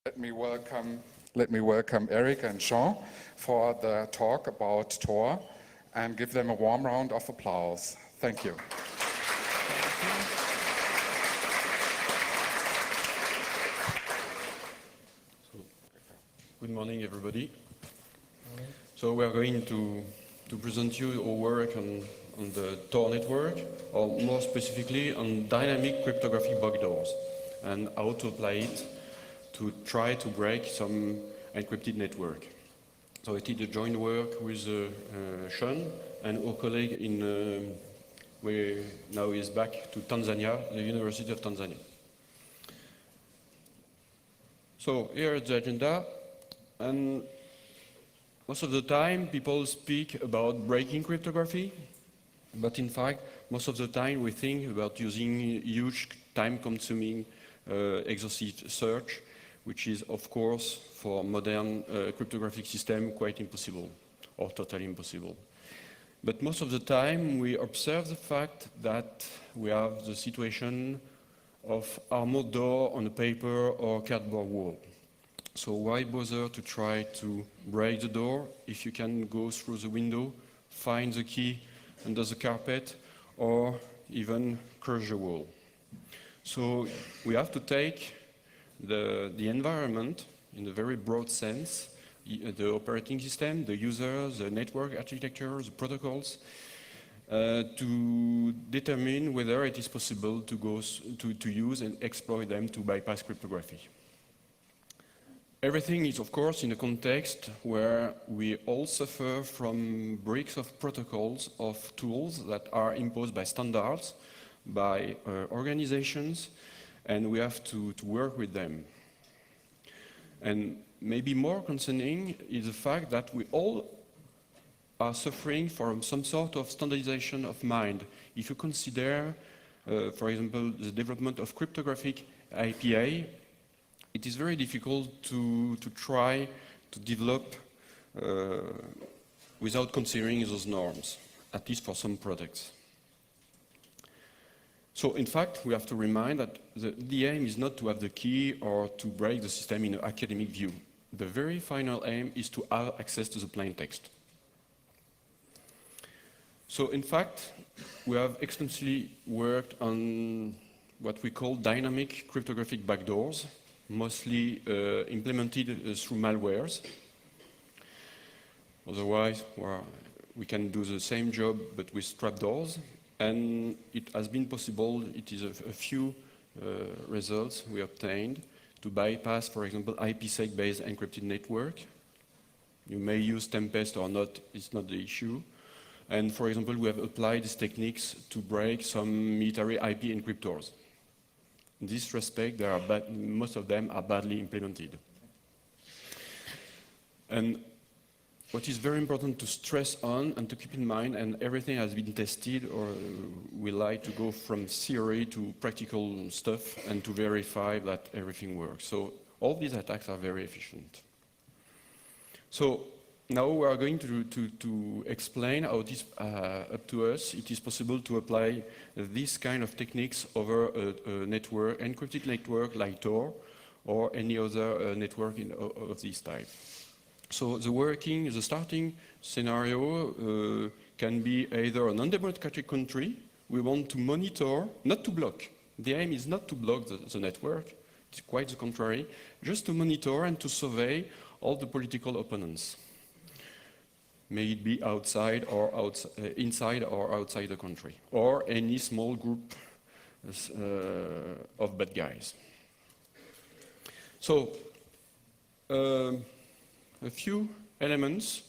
Let me welcome Eric and Jean for the talk about Tor and give them a warm round of applause. Thank you. Good morning, everybody. So we are going to present you our work on the Tor network, or more specifically on dynamic cryptographic backdoors, and how to apply it to try to break some encrypted network. So it is a joint work with Sean and our colleague where now is back to Tanzania, the University of Tanzania. So here is the agenda, and most of the time people speak about breaking cryptography, but in fact most of the time we think about using huge time-consuming exhaustive search, which is of course for modern cryptographic system quite impossible or totally impossible. But most of the time we observe the fact that we have the situation of armored door on a paper or cardboard wall. So why bother to try to break the door if you can go through the window, find the key under the carpet, or even crush the wall? So we have to take the environment in a very broad sense, the operating system, the users, the network architecture, the protocols, to determine whether it is possible to use and exploit them to bypass cryptography. Everything is, of course, in a context where we all suffer from breaks of protocols, of tools that are imposed by standards, by organizations, and we have to work with them. And maybe more concerning is the fact that we all are suffering from some sort of standardization of mind. If you consider, for example, the development of cryptographic IPA, it is very difficult to try to develop without considering those norms, at least for some products. So in fact, we have to remind that the aim is not to have the key or to break the system in an academic view. The very final aim is to have access to the plain text. So in fact, we have extensively worked on what we call dynamic cryptographic backdoors, mostly implemented through malwares. Otherwise, we can do the same job but with trapdoors. And it has been possible, it is a few results we obtained to bypass, for example, IPsec-based encrypted network. You may use Tempest or not, it's not the issue. And for example, we have applied these techniques to break some military IP encryptors. In this respect, most of them are badly implemented. And what is very important to stress on and to keep in mind, and everything has been tested, or we like to go from theory to practical stuff and to verify that everything works. So all these attacks are very efficient. So now we are going to explain how it is up to us. It is possible to apply this kind of techniques over a network, encrypted network like Tor, or any other network of this type. So the starting scenario can be either an undemocratic country. We want to monitor, not to block. The aim is not to block the network, it's quite the contrary, just to monitor and to survey all the political opponents. May it be outside or inside or outside the country, or any small group of bad guys. So, a few elements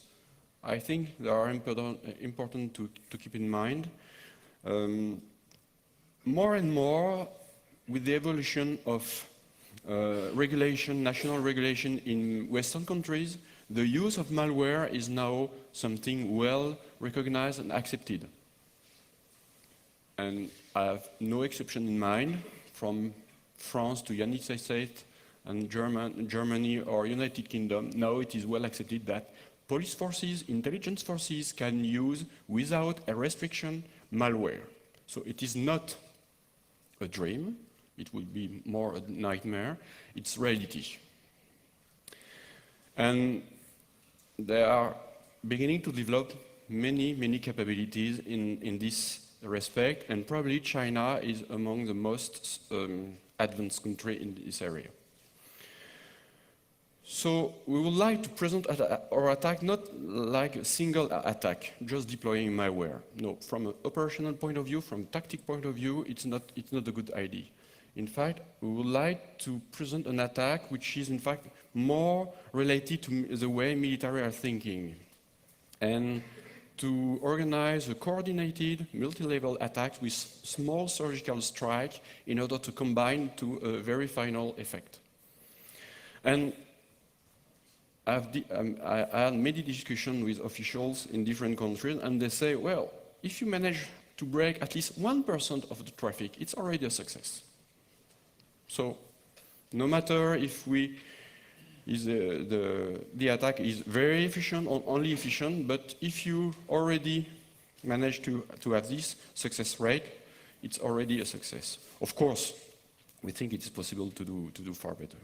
I think that are important to keep in mind. More and more, with the evolution of regulation, national regulation in Western countries, the use of malware is now something well recognized and accepted. And I have no exception in mind, from France to United States and Germany or United Kingdom. Now it is well accepted that police forces, intelligence forces can use, without a restriction, malware. So it is not a dream, it will be more a nightmare, it's reality. And they are beginning to develop many capabilities in this respect, and probably China is among the most advanced country in this area. So we would like to present our attack not like a single attack, just deploying malware. No, from an operational point of view, from a tactic point of view, it's not a good idea. In fact, we would like to present an attack which is in fact more related to the way military are thinking, and to organize a coordinated multi-level attack with small surgical strike in order to combine to a very final effect. And I had many discussions with officials in different countries, and they say, well, if you manage to break at least 1% of the traffic, it's already a success. So, no matter if the attack is very efficient or only efficient, but if you already manage to have this success rate, it's already a success. Of course, we think it's possible to do far better.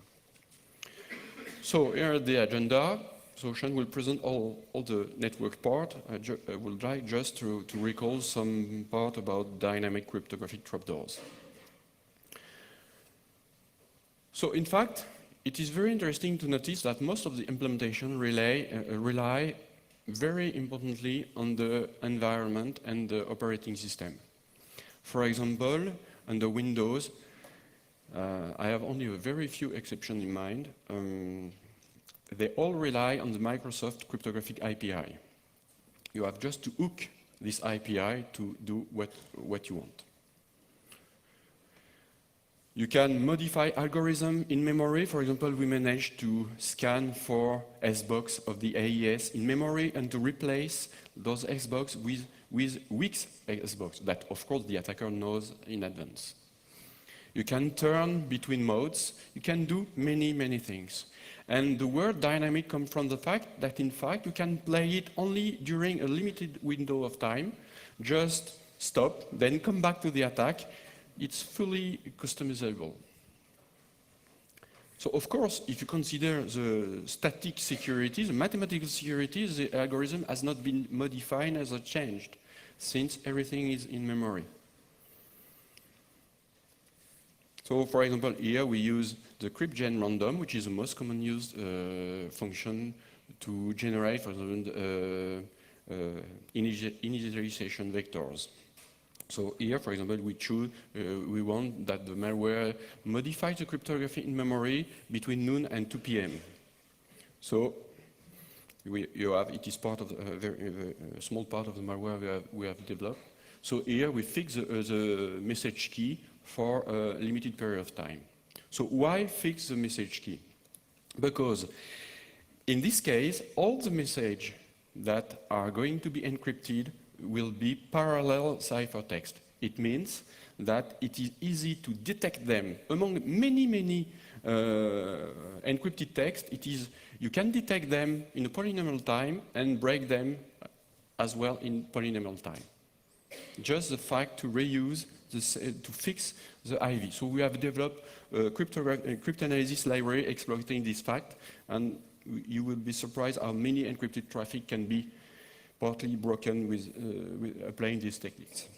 So here is the agenda. So Sean will present all the network part. I will try just to recall some part about dynamic cryptographic trapdoors. So in fact, it is very interesting to notice that most of the implementation rely very importantly on the environment and the operating system. For example, under Windows, I have only a very few exceptions in mind. They all rely on the Microsoft cryptographic API. You have just to hook this API to do what you want. You can modify algorithm in memory. For example, we managed to scan for S-box of the AES in memory and to replace those S-box with weak S-box that, of course, the attacker knows in advance. You can turn between modes. You can do many things. And the word dynamic comes from the fact that, in fact, you can play it only during a limited window of time. Just stop, then come back to the attack. It's fully customizable. So, of course, if you consider the static security, the mathematical security, the algorithm has not been modified as changed, since everything is in memory. So, for example, here we use the cryptgen random, which is the most common used function to generate, for example, initialization vectors. So here, for example, we want that the malware modifies the cryptography in memory between noon and 2 p.m. So it is part of a very small part of the malware we have developed. So here we fix the message key for a limited period of time. So why fix the message key? Because in this case, all the messages that are going to be encrypted will be parallel ciphertext. It means that it is easy to detect them among many encrypted text. You can detect them in a polynomial time and break them as well in polynomial time. Just the fact to reuse to fix the IV. So we have developed a cryptanalysis library exploiting this fact, and you will be surprised how many encrypted traffic can be partly broken with applying these techniques.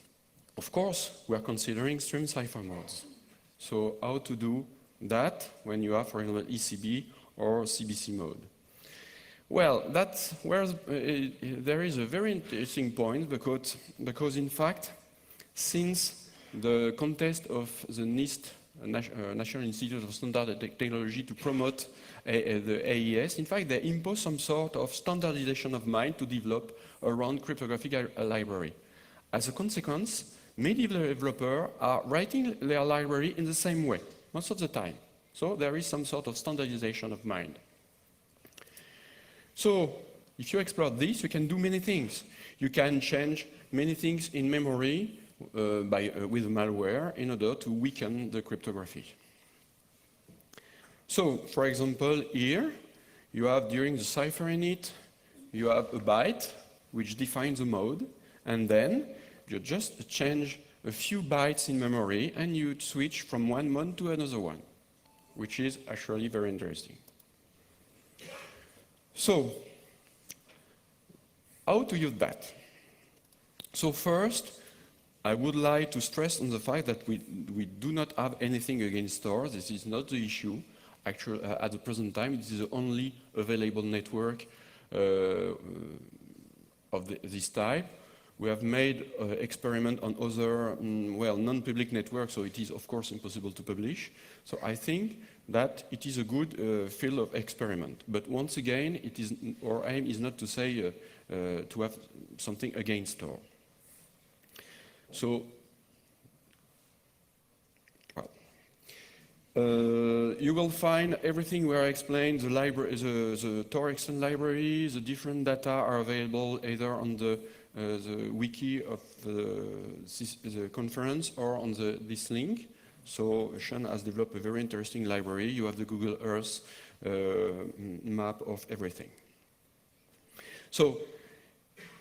Of course, we are considering stream cipher modes. So how to do that when you have, for example, ECB or CBC mode? Well, that's where there is a very interesting point because in fact, since the contest of the NIST, National Institute of Standard and Technology, to promote the AES, in fact, they impose some sort of standardization of mind to develop around cryptographic library. As a consequence, many developers are writing their library in the same way, most of the time. So there is some sort of standardization of mind. So if you explore this, you can do many things. You can change many things in memory with malware in order to weaken the cryptography. So, for example, here, you have during the cipher init, you have a byte which defines the mode, and then you just change a few bytes in memory and you switch from one mode to another one, which is actually very interesting. So, how to use that? So first, I would like to stress on the fact that we do not have anything against Tor. This is not the issue. Actually, at the present time, it is the only available network of this type. We have made experiment on other, non-public networks, so it is, of course, impossible to publish. So I think that it is a good field of experiment. But once again, our aim is not to say to have something against Tor. So, you will find everything where I explained the library, the Tor extend library, the different data are available either on the wiki of the conference or on this link. So Sean has developed a very interesting library. You have the Google Earth map of everything. So,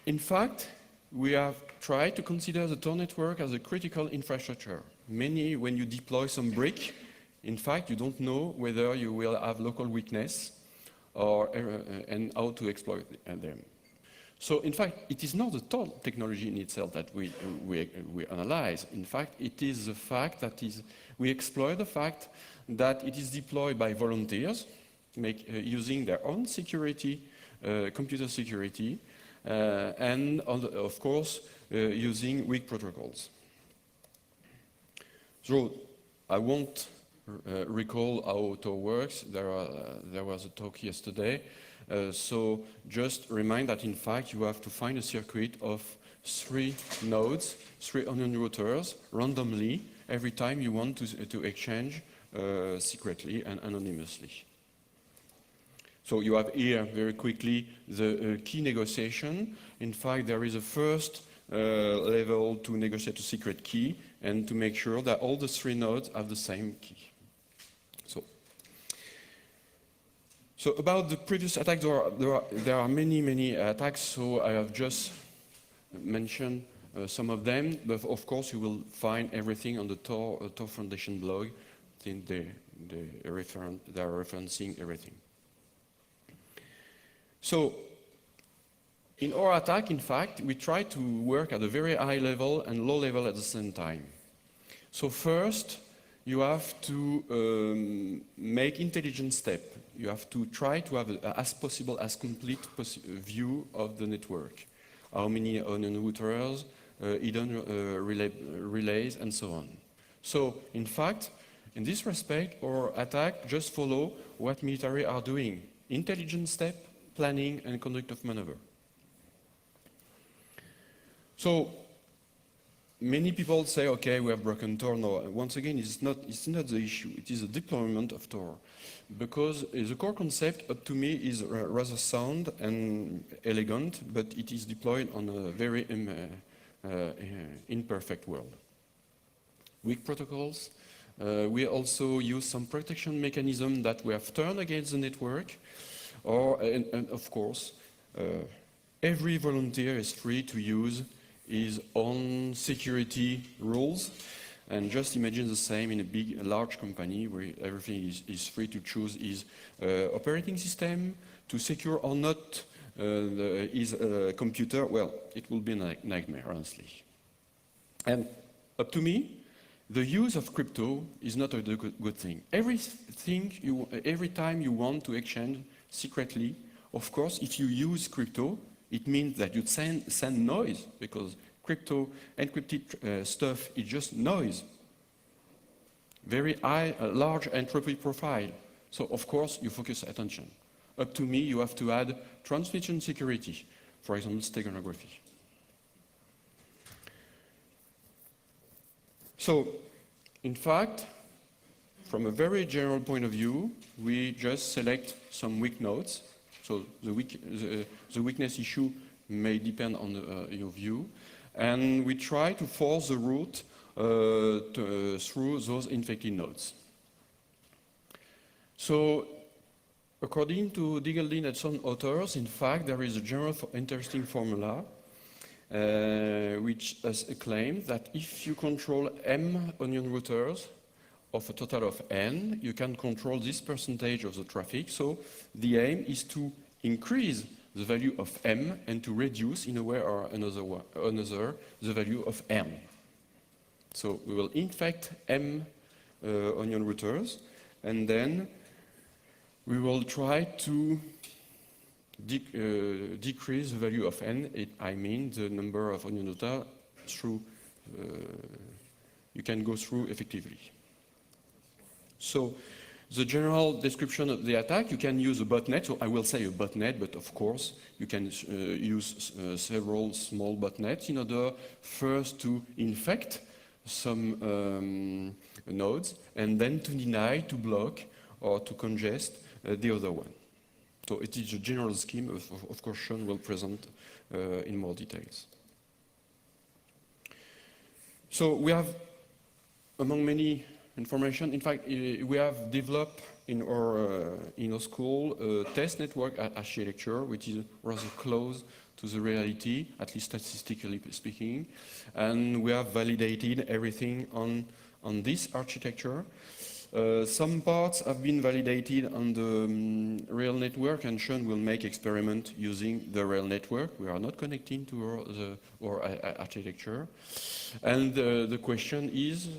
in fact, we have tried to consider the Tor network as a critical infrastructure. When you deploy some brick, in fact, you don't know whether you will have local weakness and how to exploit them. So, in fact, it is not the Tor technology in itself that we analyze. In fact, it is the fact that we explore the fact that it is deployed by volunteers, using their own security, computer security, and of course, using weak protocols. So, I won't recall how Tor works. There was a talk yesterday. So just remind that in fact you have to find a circuit of 3 nodes, 3 onion routers, randomly, every time you want to exchange secretly and anonymously. So you have here, very quickly, the key negotiation. In fact, there is a first level to negotiate a secret key and to make sure that all the 3 nodes have the same key. So about the previous attack, there are many attacks, so I have just mentioned some of them, but of course you will find everything on the Tor Foundation blog. I think they are referencing everything. So, in our attack, in fact, we try to work at a very high level and low level at the same time. So first, you have to make intelligent step. You have to try to have, as possible, as complete view of the network. How many onion routers, hidden relays, and so on. So, in fact, in this respect, our attack just follow what military are doing. Intelligent step, planning, and conduct of maneuver. So, many people say, okay, we have broken Tor. No, once again, it's not the issue. It is the deployment of Tor. Because the core concept, up to me, is rather sound and elegant, but it is deployed on a very imperfect world. Weak protocols. We also use some protection mechanism that we have turned against the network. And of course, every volunteer is free to use his own security rules. And just imagine the same in a large company where everything is free to choose his operating system, to secure or not his computer. Well, it will be a nightmare, honestly. And up to me, the use of crypto is not a good thing. Every time you want to exchange secretly, of course, if you use crypto, it means that you send noise, because crypto encrypted stuff is just noise. Very high, large entropy profile. So of course you focus attention. Up to me, you have to add transmission security, for example, steganography. So, in fact, from a very general point of view, we just select some weak nodes. So the weakness issue may depend on your view. And we try to force the route through those infected nodes. So, according to Diggeldin and some authors, in fact, there is a general interesting formula which has claimed that if you control m onion routers of a total of n, you can control this percentage of the traffic. So the aim is to increase the value of m and to reduce in a way or another the value of n. So we will infect m onion routers, and then we will try to decrease the value of n. I mean the number of onion routers through you can go through effectively. So the general description of the attack, you can use a botnet. So I will say a botnet, but of course you can use several small botnets in order first to infect some nodes and then to deny, to block, or to congest the other one. So it is a general scheme. Of course, Sean will present in more details. So we have, among many information, in fact, we have developed in our school a test network architecture, which is rather close to the reality, at least statistically speaking. And we have validated everything on this architecture. Some parts have been validated on the real network, and Sean will make experiment using the real network. We are not connecting to our architecture. And the question is,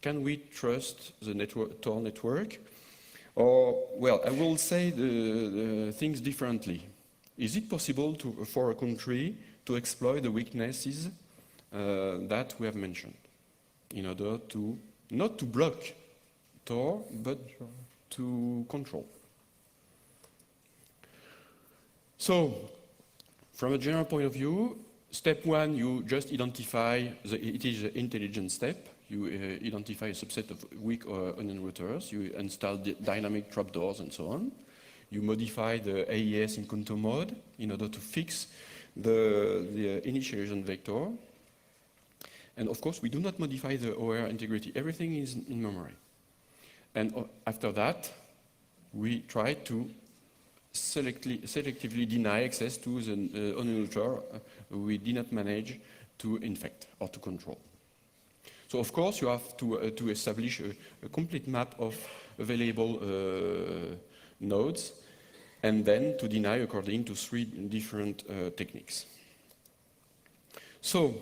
can we trust the Tor network? Or, well, I will say the things differently. Is it possible for a country to exploit the weaknesses that we have mentioned in order to, not to block Tor, but to control? So, from a general point of view, step one, you just identify, it is an intelligent step. You identify a subset of weak onion routers. You install dynamic trapdoors and so on. You modify the AES in counter mode in order to fix the initialization vector. And of course, we do not modify the OR integrity. Everything is in memory. And after that, we try to selectively deny access to the onion router we did not manage to infect or to control. So of course, you have to establish a complete map of available nodes, and then to deny according to 3 different techniques. So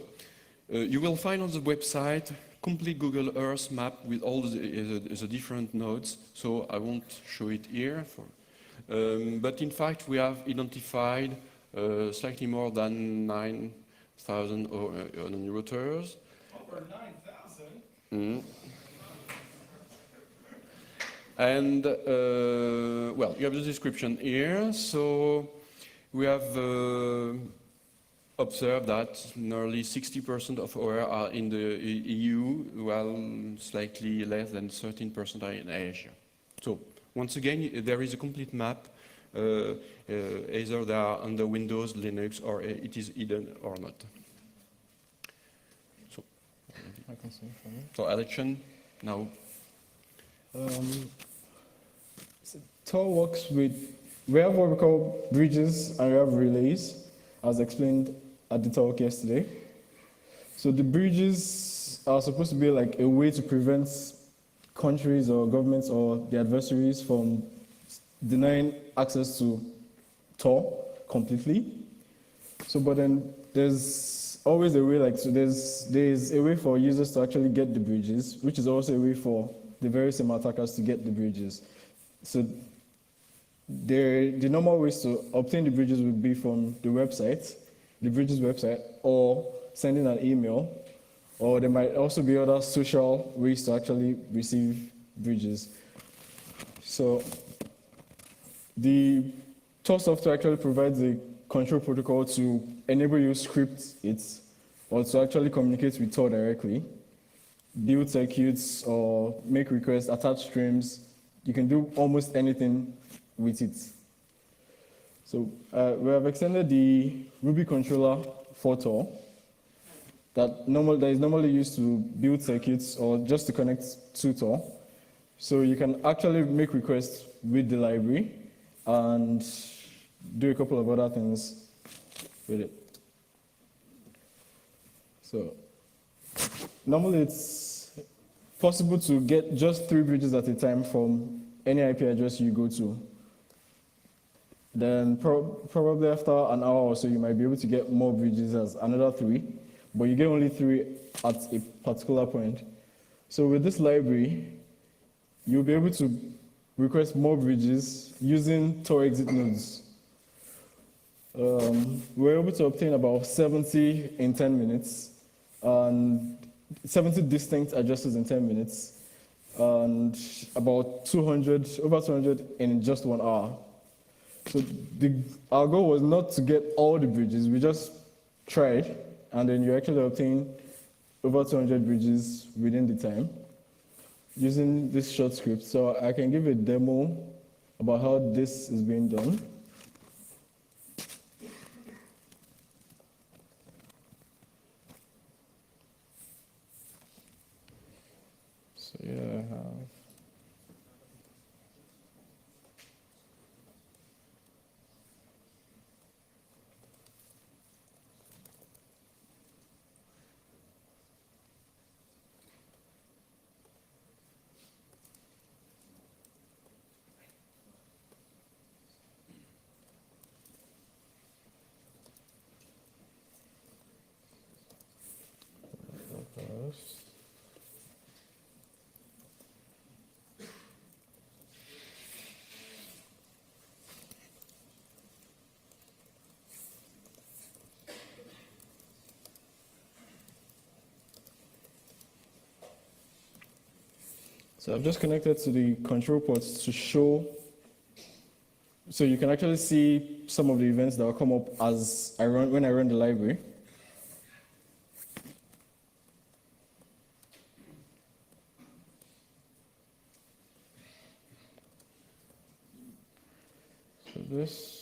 you will find on the website complete Google Earth map with all the different nodes. So I won't show it here. But in fact, we have identified slightly more than 9,000 onion routers. Over 9,000? Mm. And, well, you have the description here. So we have observed that nearly 60% of OR are in the EU, while slightly less than 13% are in Asia. So once again, there is a complete map. Either they are under Windows, Linux, or it is hidden or not. So, I can see from you. so election now. Tor works with, we have what we call bridges and we have relays, as explained at the talk yesterday. So the bridges are supposed to be like a way to prevent countries or governments or the adversaries from denying access to Tor completely. So, but then there's always a way, like, so there's a way for users to actually get the bridges, which is also a way for the very same attackers to get the bridges. So the normal ways to obtain the bridges would be from the website, the bridges website, or sending an email, or there might also be other social ways to actually receive bridges. So the Tor software actually provides a control protocol to enable you to script it, or to actually communicate with Tor directly, build circuits, or make requests, attach streams. You can do almost anything with it. So we have extended the Ruby controller for Tor that is normally used to build circuits or just to connect to Tor. So you can actually make requests with the library and do a couple of other things with it. So normally it's possible to get just 3 bridges at a time from any IP address you go to. Then probably after an hour or so, you might be able to get more bridges as another 3, but you get only 3 at a particular point. So with this library, you'll be able to request more bridges using Tor exit nodes. We're able to obtain about 70 in 10 minutes, and 70 distinct addresses in 10 minutes, and about 200, over 200 in just 1 hour. So our goal was not to get all the bridges, we just tried, and then you actually obtain over 200 bridges within the time using this short script. So I can give a demo about how this is being done. So yeah, I have. So I've just connected to the control ports to show, so you can actually see some of the events that will come up as when I run the library. So this.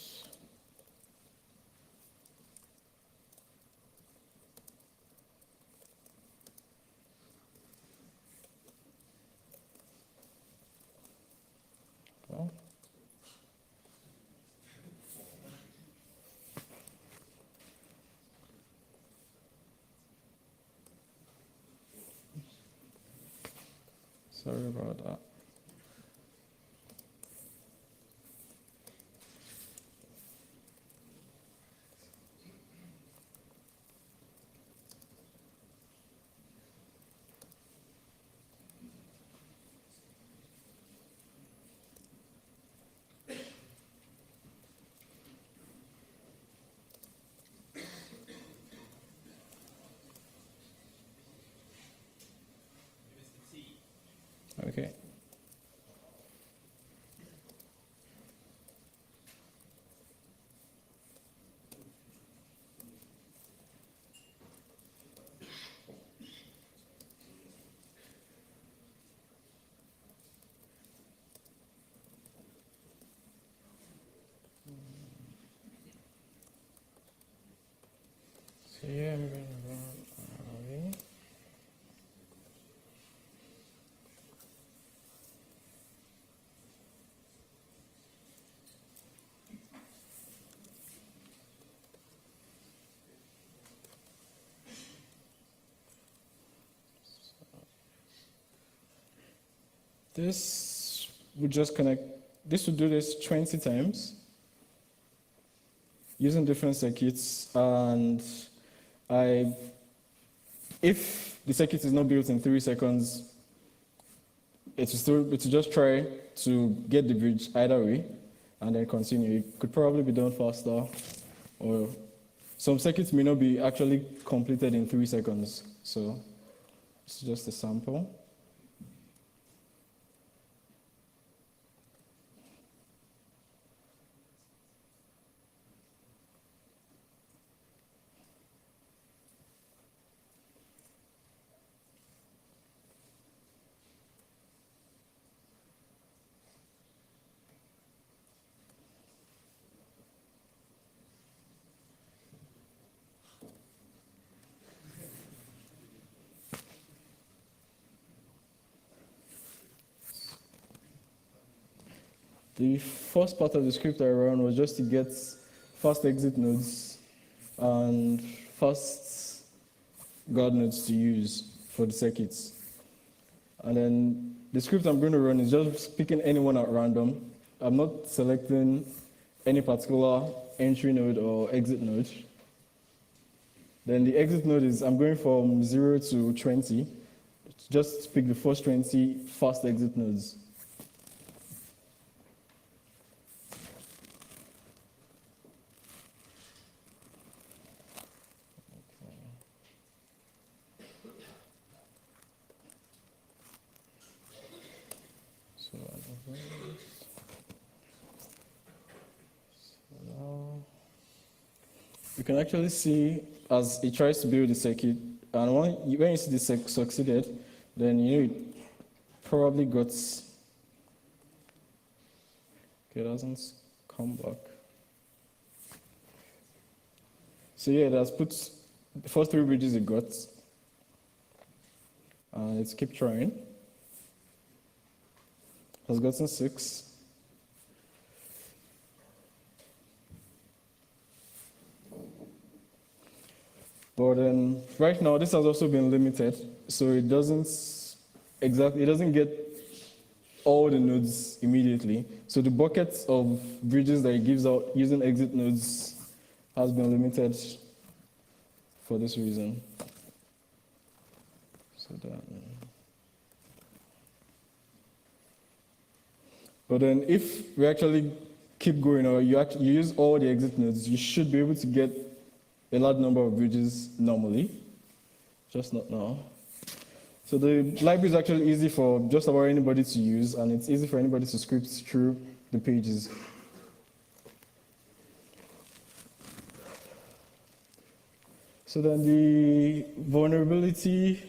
Well. Sorry about that. Okay. So yeah, I'm going to run. This would just connect, this would do this 20 times using different circuits, and if the circuit is not built in 3 seconds, it will just try to get the bridge either way and then continue. It could probably be done faster, or some circuits may not be actually completed in 3 seconds. So it's just a sample. The first part of the script I ran was just to get fast exit nodes and fast guard nodes to use for the circuits. And then the script I'm going to run is just picking anyone at random. I'm not selecting any particular entry node or exit node. Then the exit node is, I'm going from 0 to 20. Just pick the first 20 fast exit nodes. So now you can actually see as it tries to build the circuit, and when you see this succeeded, then you know it probably got, okay, it doesn't come back. So yeah, it has put the first 3 bridges it got, and let's keep trying. Has gotten 6. But then right now this has also been limited, so it doesn't get all the nodes immediately. So the bucket of bridges that it gives out using exit nodes has been limited for this reason. So that. But then if we actually keep going, or you use all the exit nodes, you should be able to get a large number of bridges normally, just not now. So the library is actually easy for just about anybody to use, and it's easy for anybody to script through the pages. So then the vulnerability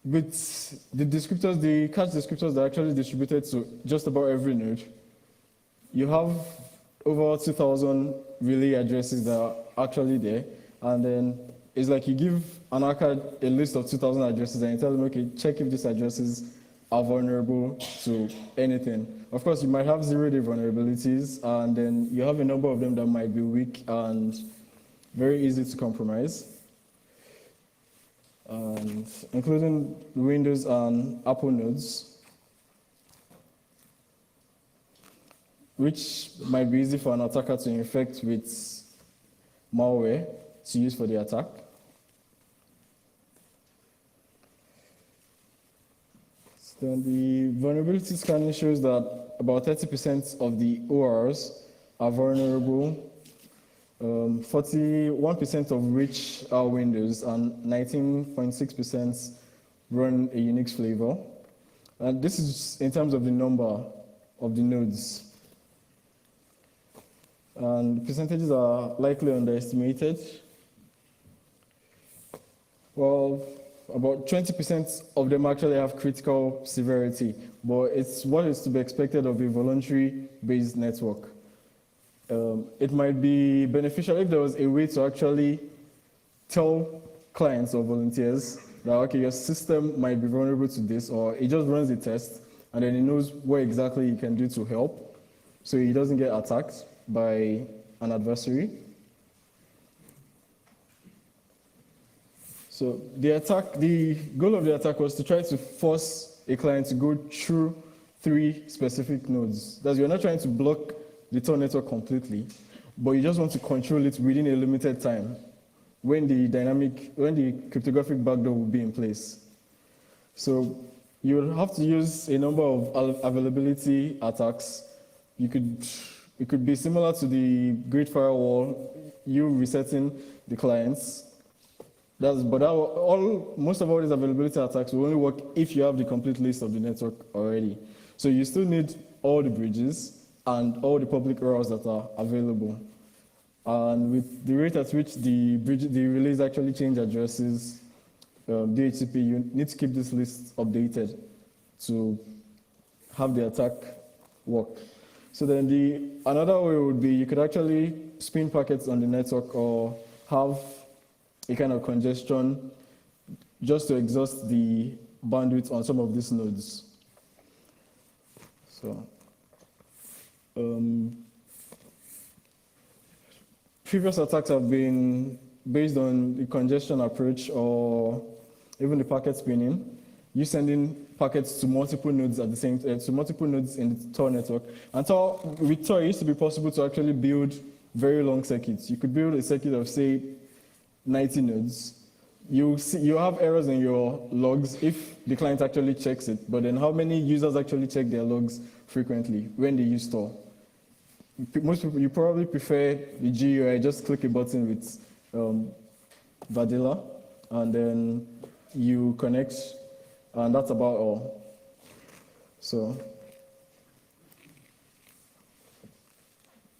with the descriptors, the cache descriptors are actually distributed to just about every node. You have over 2,000 relay addresses that are actually there, and then it's like you give an hacker a list of 2,000 addresses and you tell them, okay, check if these addresses are vulnerable to anything. Of course, you might have 0-day vulnerabilities, and then you have a number of them that might be weak and very easy to compromise, and including Windows and Apple nodes, which might be easy for an attacker to infect with malware to use for the attack. So then the vulnerability scanning shows that about 30% of the ORs are vulnerable, 41% of which are Windows, and 19.6% run a Unix flavor. And this is in terms of the number of the nodes. And percentages are likely underestimated. Well, about 20% of them actually have critical severity, but it's what is to be expected of a voluntary-based network. It might be beneficial if there was a way to actually tell clients or volunteers that, okay, your system might be vulnerable to this, or it just runs a test, and then it knows what exactly you can do to help, so it doesn't get attacked by an adversary. So the goal of the attack was to try to force a client to go through 3 specific nodes. That's, you're not trying to block the Tor network completely, but you just want to control it within a limited time when the cryptographic backdoor will be in place. So you will have to use a number of availability attacks. It could be similar to the Great Firewall, you resetting the clients. Most of all these availability attacks will only work if you have the complete list of the network already. So you still need all the bridges and all the public URLs that are available. And with the rate at which the relays actually change addresses, DHCP, you need to keep this list updated to have the attack work. So then another way would be you could actually spin packets on the network or have a kind of congestion just to exhaust the bandwidth on some of these nodes. So previous attacks have been based on the congestion approach or even the packet spinning. You sending packets to multiple nodes at the same to multiple nodes in the Tor network. And with Tor, it used to be possible to actually build very long circuits. You could build a circuit of, say, 90 nodes. You have errors in your logs if the client actually checks it, but then how many users actually check their logs frequently when they use Tor? Most people, you probably prefer the GUI, just click a button with Vadilla, and then you connect, and that's about all. So,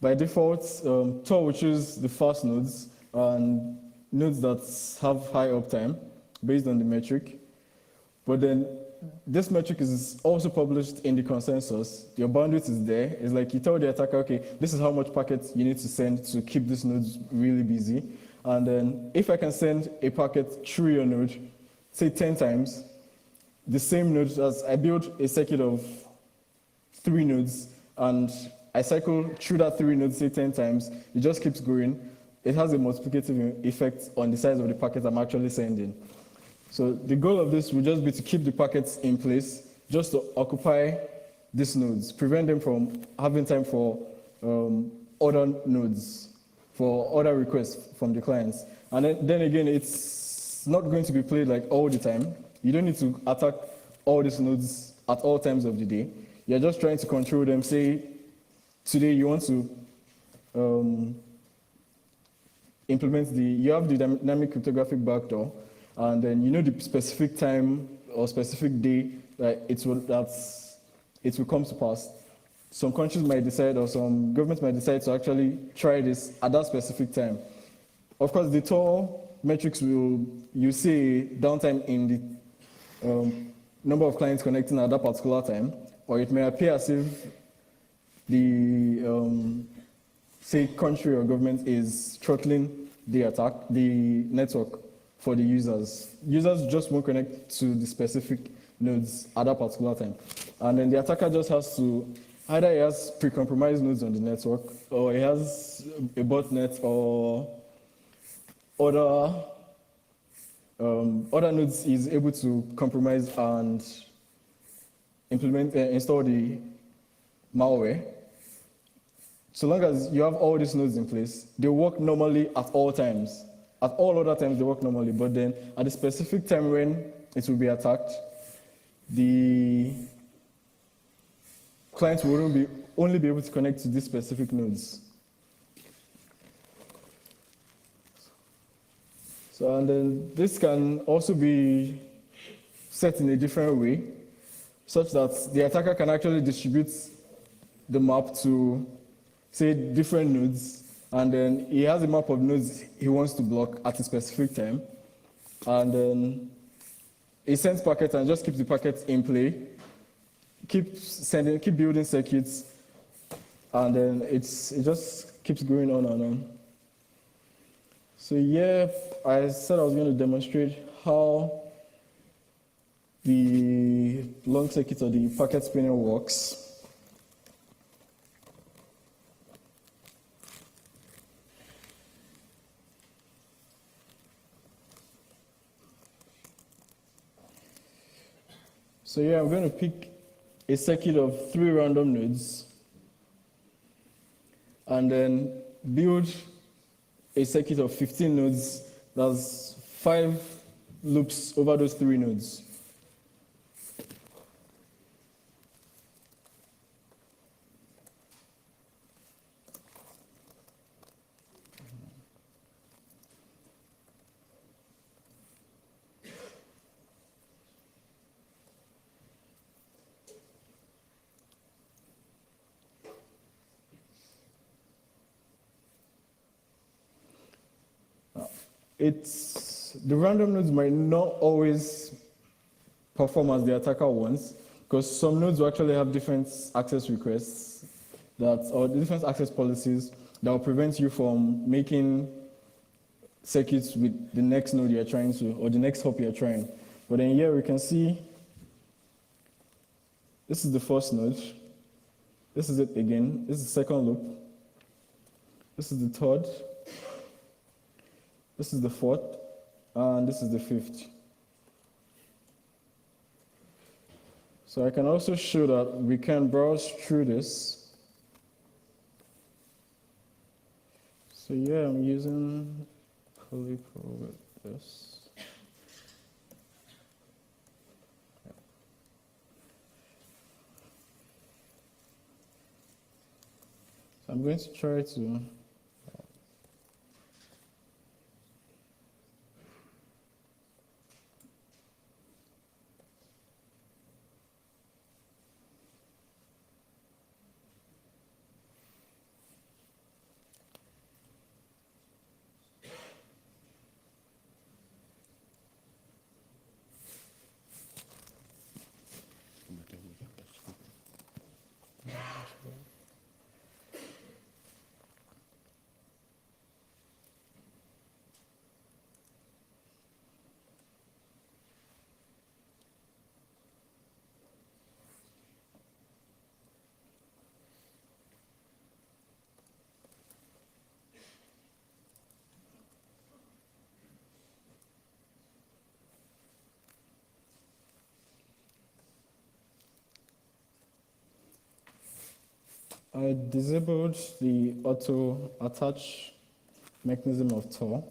by default, Tor will choose the fast nodes and nodes that have high uptime based on the metric. But then this metric is also published in the consensus. Your bandwidth is there. It's like you tell the attacker, okay, this is how much packets you need to send to keep this node really busy. And then if I can send a packet through your node, say 10 times, the same node as I build a circuit of 3 nodes, and I cycle through that 3 nodes, say 10 times, it just keeps going. It has a multiplicative effect on the size of the packet I'm actually sending. So the goal of this would just be to keep the packets in place, just to occupy these nodes, prevent them from having time for other nodes, for other requests from the clients. And then again, it's not going to be played like all the time. You don't need to attack all these nodes at all times of the day. You're just trying to control them. Say, today you want to implement you have the dynamic cryptographic backdoor, and then you know the specific time or specific day that it will come to pass. Some countries might decide, or some governments might decide to actually try this at that specific time. Of course, the Tor metrics you see downtime in the number of clients connecting at that particular time, or it may appear as if the say country or government is throttling the network for the users. Users just won't connect to the specific nodes at that particular time. And then the attacker just has to, either he has pre-compromised nodes on the network, or he has a botnet, or other nodes is able to compromise and install the malware. So long as you have all these nodes in place, they work normally at all times. At all other times, they work normally, but then at the specific time when it will be attacked, the client will only be able to connect to these specific nodes. So, and then this can also be set in a different way, such that the attacker can actually distribute the map to, say, different nodes, and then he has a map of nodes he wants to block at a specific time, and then he sends packets and just keeps the packets in play, keep building circuits, and then it just keeps going on and on. So yeah, I said I was going to demonstrate how the long circuit or the packet spinner works. So yeah, I'm going to pick a circuit of 3 random nodes and then build a circuit of 15 nodes. That's 5 loops over those 3 nodes. The random nodes might not always perform as the attacker wants, because some nodes will actually have different access requests or different access policies that will prevent you from making circuits with the next node you're trying to, or the next hop you're trying. But then here we can see this is the first node. This is it again. This is the second loop. This is the third. This is the fourth, and this is the fifth. So I can also show that we can browse through this. So yeah, I'm using Calico with this. So I'm going to try to I disabled the auto attach mechanism of Tor.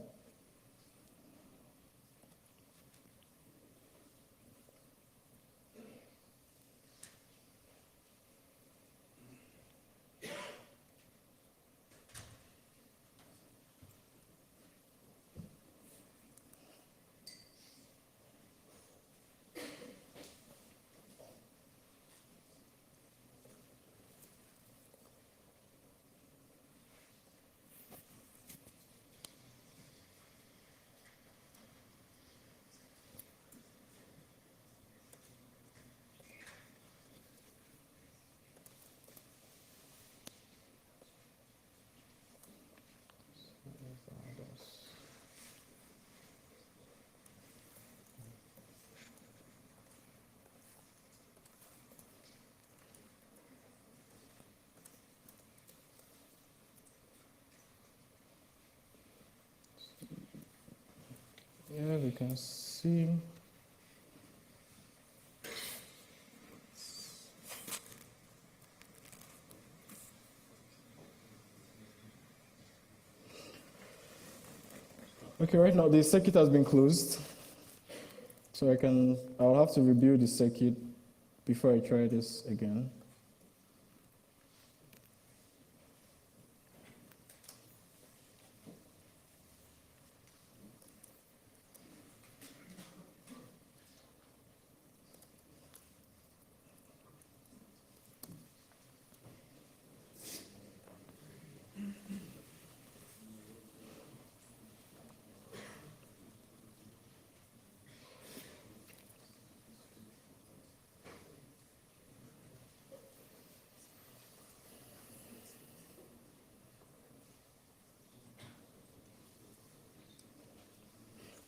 Yeah, we can see. Okay, right now the circuit has been closed. So I'll have to rebuild the circuit before I try this again.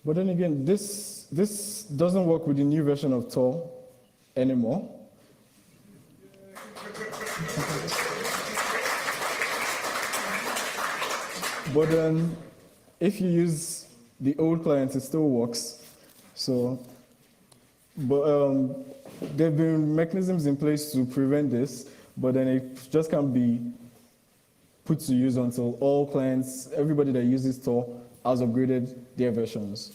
But then again, this doesn't work with the new version of Tor anymore. But then, if you use the old client, it still works. So, but there have been mechanisms in place to prevent this, but then it just can't be put to use until all clients, everybody that uses Tor, has upgraded their versions.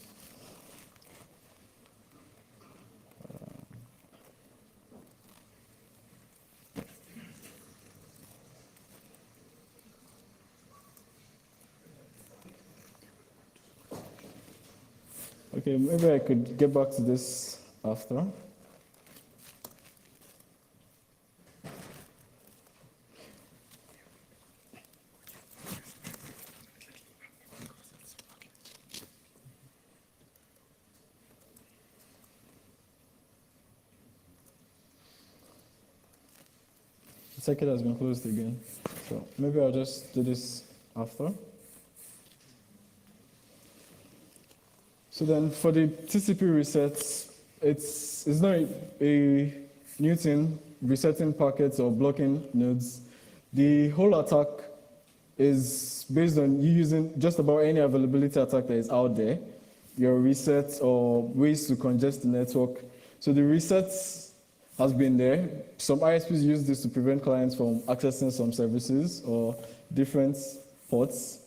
Okay, maybe I could get back to this after. The circuit has been closed again, so maybe I'll just do this after. So then for the TCP resets, it's not a new thing, resetting packets or blocking nodes. The whole attack is based on you using just about any availability attack that is out there, your resets or ways to congest the network. So the resets has been there. Some ISPs use this to prevent clients from accessing some services or different ports.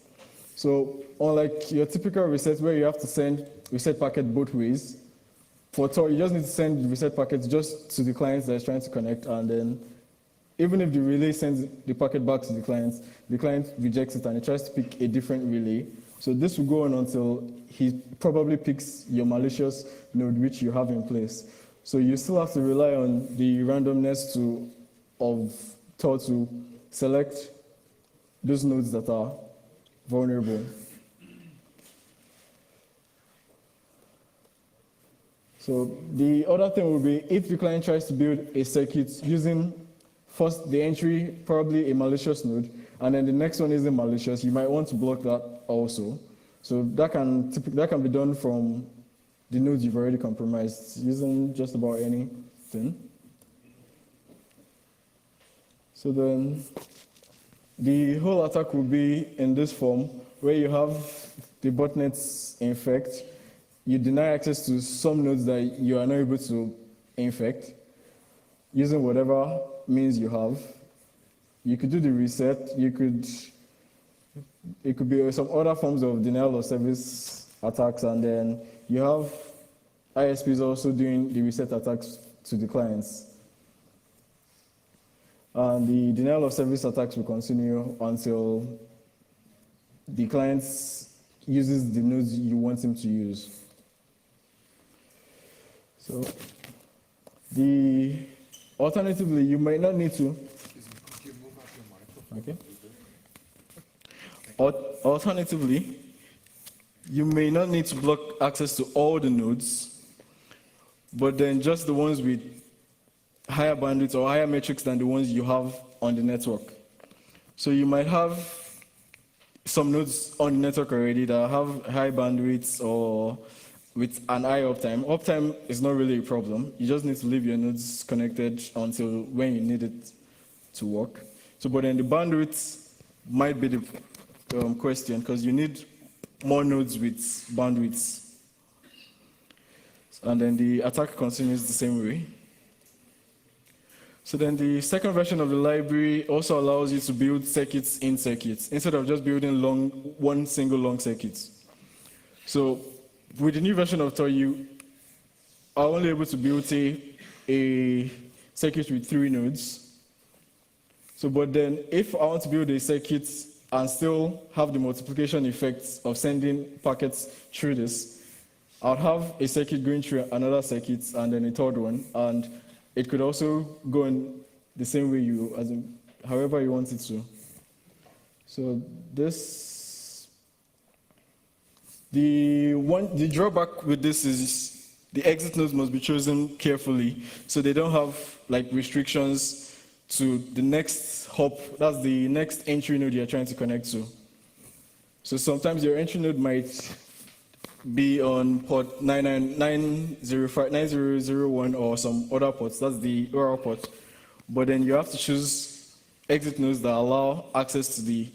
So unlike your typical reset where you have to send reset packet both ways, for Tor, you just need to send the reset packets just to the client that's trying to connect, and then even if the relay sends the packet back to the client rejects it and it tries to pick a different relay. So this will go on until he probably picks your malicious node which you have in place. So you still have to rely on the randomness of Tor to select those nodes that are vulnerable. So the other thing will be if the client tries to build a circuit using first the entry, probably a malicious node, and then the next one isn't malicious, you might want to block that also. So that can be done from the nodes you've already compromised using just about anything. So then the whole attack will be in this form where you have the botnets infect. You deny access to some nodes that you are not able to infect using whatever means you have. You could do the reset. It could be some other forms of denial of service attacks, and then you have ISPs also doing the reset attacks to the clients. And the denial of service attacks will continue until the client uses the nodes you want him to use. So, alternatively, you might not need to. Okay. Alternatively, you may not need to block access to all the nodes, but then just the ones with higher bandwidth or higher metrics than the ones you have on the network. So you might have some nodes on the network already that have high bandwidths or with an high uptime. Uptime is not really a problem. You just need to leave your nodes connected until when you need it to work. So, but then the bandwidth might be the question, because you need more nodes with bandwidths. And then the attack continues the same way. So then the second version of the library also allows you to build circuits in circuits, instead of just building one single long circuit. So with the new version of Tor, you are only able to build a circuit with 3 nodes. So, but then if I want to build a circuit and still have the multiplication effects of sending packets through this, I'll have a circuit going through another circuit and then a third one, and it could also go in the same way however you want it to. So the drawback with this is the exit nodes must be chosen carefully, so they don't have like restrictions to the next hop. That's the next entry node you're trying to connect to. So sometimes your entry node might be on port 9001 or some other ports. That's the URL port. But then you have to choose exit nodes that allow access to the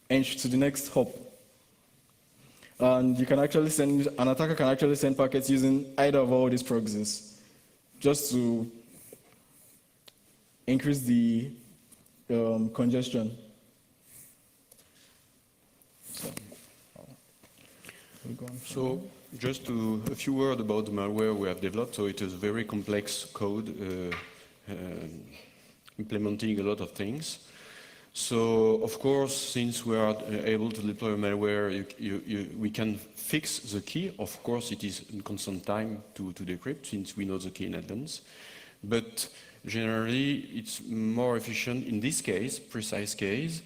next hop. And you can actually an attacker can actually send packets using either of all these proxies, just to increase the congestion. So just a few words about the malware we have developed. So it is very complex code implementing a lot of things. So of course, since we are able to deploy malware, we can fix the key. Of course, it is in constant time to decrypt, since we know the key in advance. But generally, it's more efficient in this case, precise case,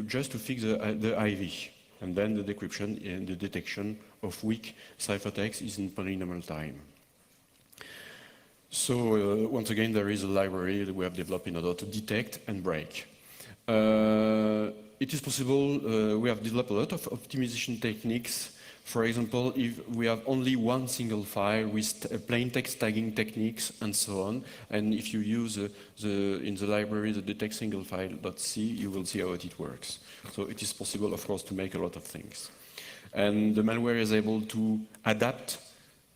just to fix the IV. And then the decryption and the detection of weak ciphertext is in polynomial time. So once again, there is a library that we have developed in order to detect and break. It is possible, we have developed a lot of optimization techniques. For example, if we have only one single file with plain text tagging techniques and so on, and if you use in the library the detect single file.c, you will see how it works. So it is possible, of course, to make a lot of things. And the malware is able to adapt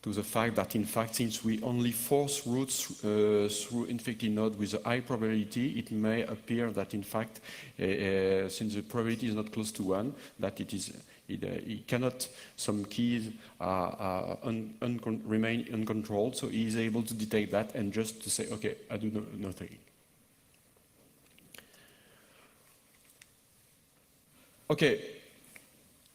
to the fact that, in fact, since we only force routes through infected node with a high probability, it may appear that, in fact, since the probability is not close to 1, that it cannot, some keys remain uncontrolled, so he is able to detect that and just to say, okay, I do nothing. Okay,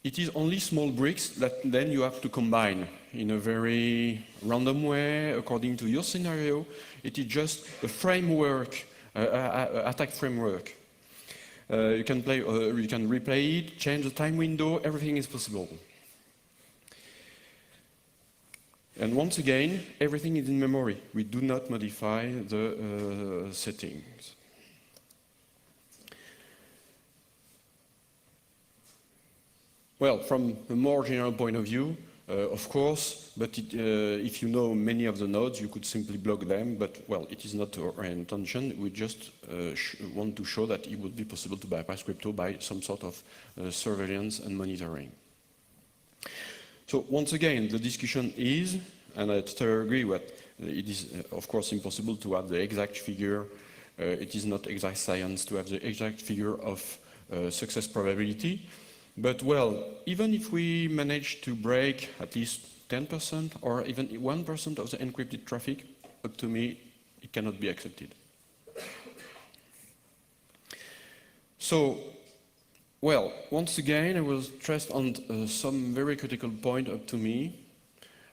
it is only small bricks that then you have to combine in a very random way, according to your scenario. It is just a framework, attack framework. You can replay it, change the time window, everything is possible. And once again, everything is in memory. We do not modify the settings. Well, from a more general point of view, of course, but if you know many of the nodes, you could simply block them, but, well, it is not our intention. We just want to show that it would be possible to bypass crypto by some sort of surveillance and monitoring. So, once again, the discussion is, and I totally agree that it is, of course, impossible to have the exact figure. It is not exact science to have the exact figure of success probability. But, well, even if we manage to break at least 10% or even 1% of the encrypted traffic, up to me, it cannot be accepted. So, well, once again, I will stress on some very critical point up to me.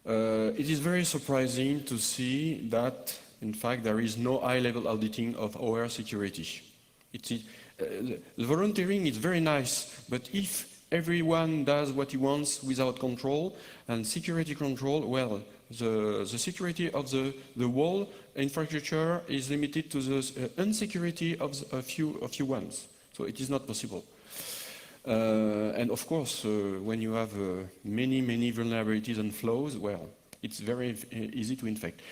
It is very surprising to see that, in fact, there is no high-level auditing of our security. The volunteering is very nice, but if everyone does what he wants without control and security control, well, the security of the whole infrastructure is limited to the unsecurity of a few ones. So it is not possible. And of course, when you have many vulnerabilities and flaws, well, it's very easy to infect.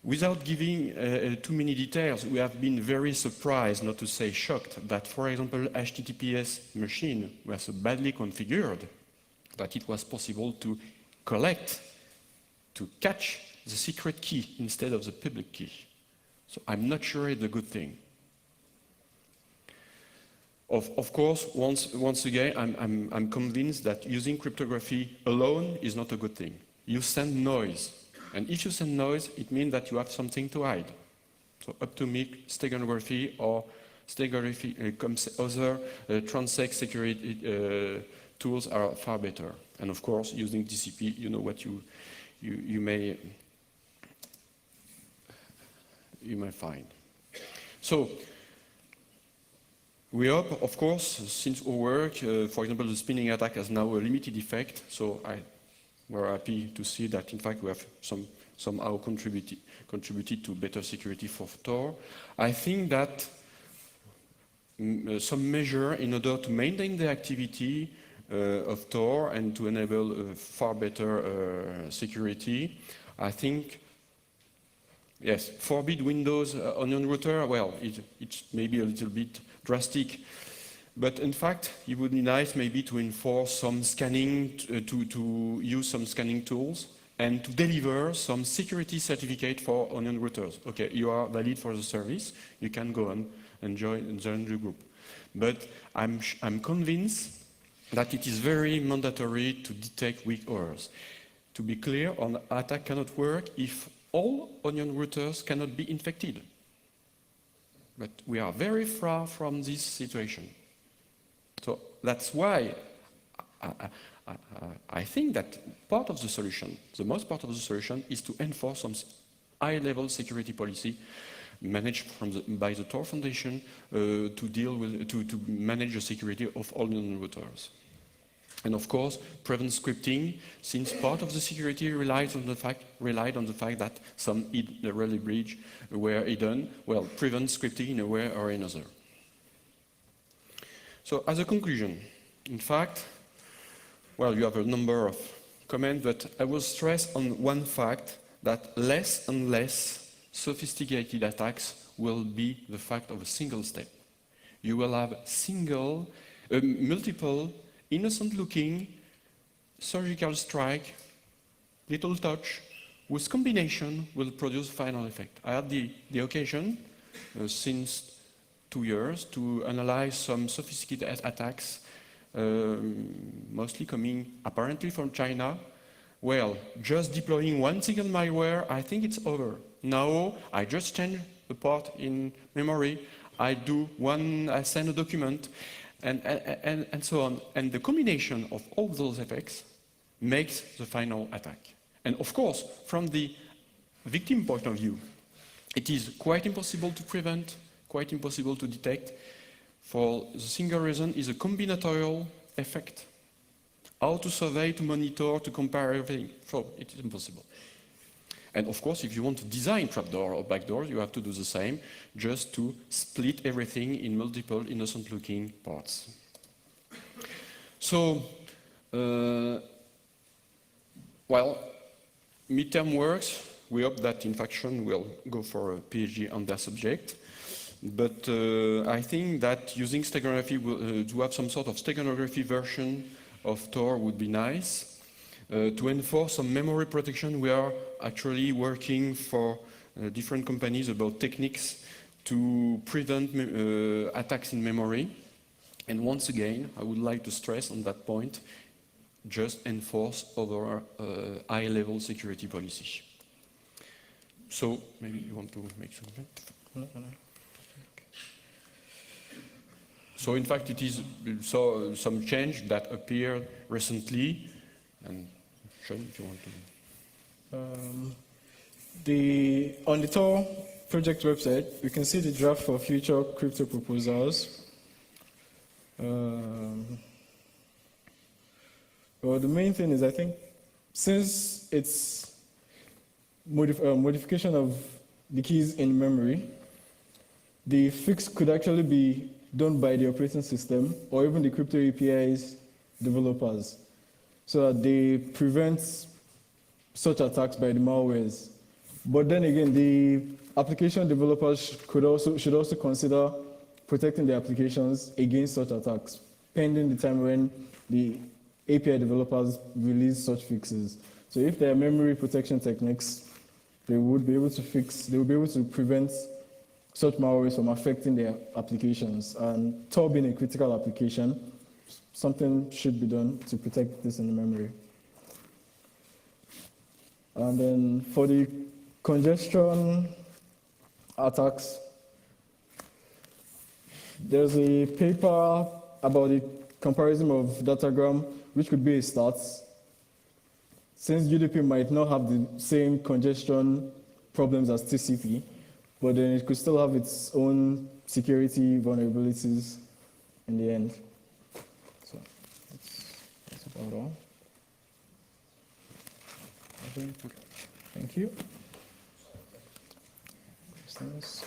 Without giving too many details, we have been very surprised, not to say shocked, that, for example, HTTPS machine was so badly configured that it was possible to catch the secret key instead of the public key. So I'm not sure it's a good thing. Of course, once again, I'm convinced that using cryptography alone is not a good thing. You send noise. And if you send noise, it means that you have something to hide. So up to me, steganography or other transect security tools are far better. And of course, using TCP, you know what you may find. So we hope, of course, since our work, for example, the spinning attack has now a limited effect. So we're happy to see that, in fact, we have somehow contributed to better security for Tor. I think that some measure in order to maintain the activity of Tor and to enable far better security, I think, yes, forbid Windows onion router, well, it's maybe a little bit drastic. But in fact, it would be nice maybe to enforce some scanning, to use some scanning tools and to deliver some security certificate for onion routers. Okay, you are valid for the service, you can go on and join the group. But I'm convinced that it is very mandatory to detect weak hours. To be clear, an attack cannot work if all onion routers cannot be infected. But we are very far from this situation. So that's why I think that part of the solution, the most part of the solution, is to enforce some high-level security policy managed by the Tor Foundation to manage the security of all routers. And of course, prevent scripting, since part of the security relied on the fact that some relay bridge were hidden. Well, prevent scripting in a way or another. So as a conclusion, in fact, well, you have a number of comments, but I will stress on one fact, that less and less sophisticated attacks will be the fact of a single step. You will have multiple innocent-looking surgical strike, little touch, whose combination will produce final effect. I had the occasion since 2 years to analyze some sophisticated attacks, mostly coming apparently from China. Well, just deploying one single malware, I think it's over. Now, I just change the part in memory, I send a document, and so on. And the combination of all those effects makes the final attack. And of course, from the victim point of view, it is quite impossible to prevent, quite impossible to detect. For the single reason is a combinatorial effect. How to survey, to monitor, to compare everything. So it is impossible. And of course, if you want to design trapdoor or backdoor, you have to do the same, just to split everything in multiple innocent-looking parts. So, well, midterm works. We hope that Infaction will go for a PhD on that subject. But I think that using steganography to have some sort of steganography version of Tor would be nice. To enforce some memory protection, we are actually working for different companies about techniques to prevent attacks in memory. And once again, I would like to stress on that point, just enforce our high-level security policy. So, maybe you want to make some comment? No. So in fact, it is some change that appeared recently. And Sean, if you want to. On the Tor project website, we can see the draft for future crypto proposals. Well, the main thing is, I think, since it's modification of the keys in memory, the fix could actually be done by the operating system or even the crypto APIs developers, so that they prevent such attacks by the malwares. But then again, the application developers should also consider protecting the applications against such attacks, pending the time when the API developers release such fixes. So if there are memory protection techniques, they would be able to prevent such malwares from affecting their applications. And Tor being a critical application, something should be done to protect this in the memory. And then for the congestion attacks, there's a paper about the comparison of datagram, which could be a start. Since UDP might not have the same congestion problems as TCP, but then it could still have its own security vulnerabilities in the end. So that's about all. Thank you. Questions?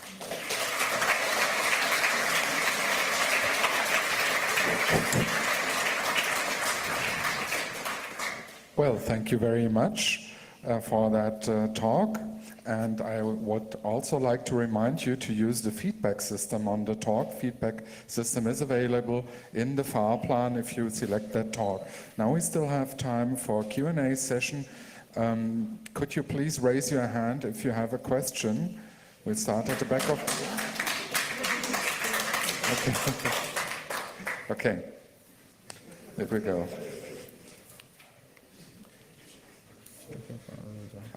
Well, thank you very much for that talk. And I would also like to remind you to use the feedback system on the talk. Feedback system is available in the Fahrplan if you select that talk. Now we still have time for Q&A session. Could you please raise your hand if you have a question? We'll start at the back of... Okay. Okay. There we go.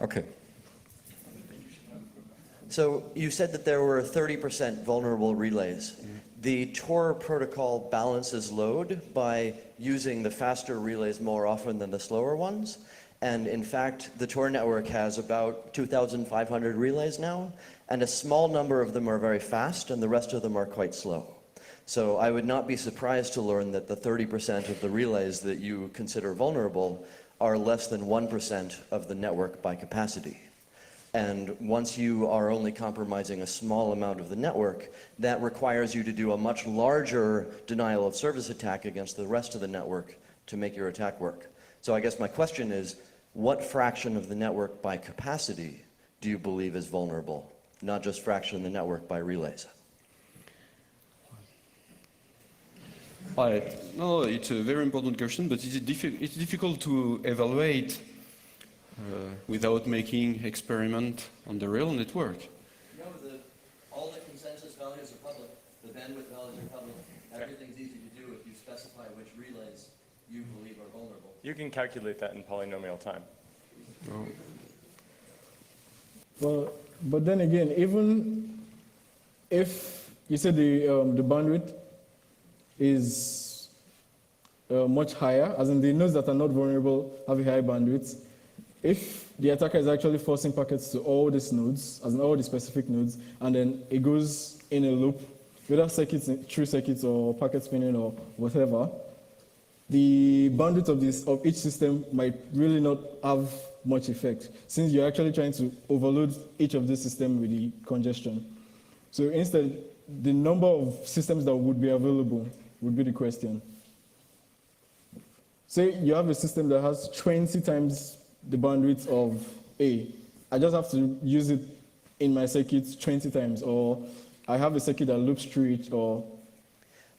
Okay. So you said that there were 30% vulnerable relays. The Tor protocol balances load by using the faster relays more often than the slower ones. And in fact, the Tor network has about 2,500 relays now, and a small number of them are very fast, and the rest of them are quite slow. So I would not be surprised to learn that the 30% of the relays that you consider vulnerable are less than 1% of the network by capacity. And once you are only compromising a small amount of the network, that requires you to do a much larger denial of service attack against the rest of the network to make your attack work. So I guess my question is, what fraction of the network by capacity do you believe is vulnerable? Not just fraction of the network by relays. No, it's a very important question, but it's difficult to evaluate without making experiment on the real network. No, all the consensus values are public, the bandwidth values are public. Everything's easy to do if you specify which relays you believe are vulnerable. You can calculate that in polynomial time. So, Well, but then again, even if you say the bandwidth is much higher, as in the nodes that are not vulnerable have a high bandwidth, if the attacker is actually forcing packets to all these nodes, as in all the specific nodes, and then it goes in a loop, whether circuits, true circuits or packet spinning or whatever, the bandwidth of each system might really not have much effect, since you're actually trying to overload each of these systems with the congestion. So instead, the number of systems that would be available would be the question. Say you have a system that has 20 times the bandwidth of A. I just have to use it in my circuit 20 times, or I have a circuit that loops through it, or...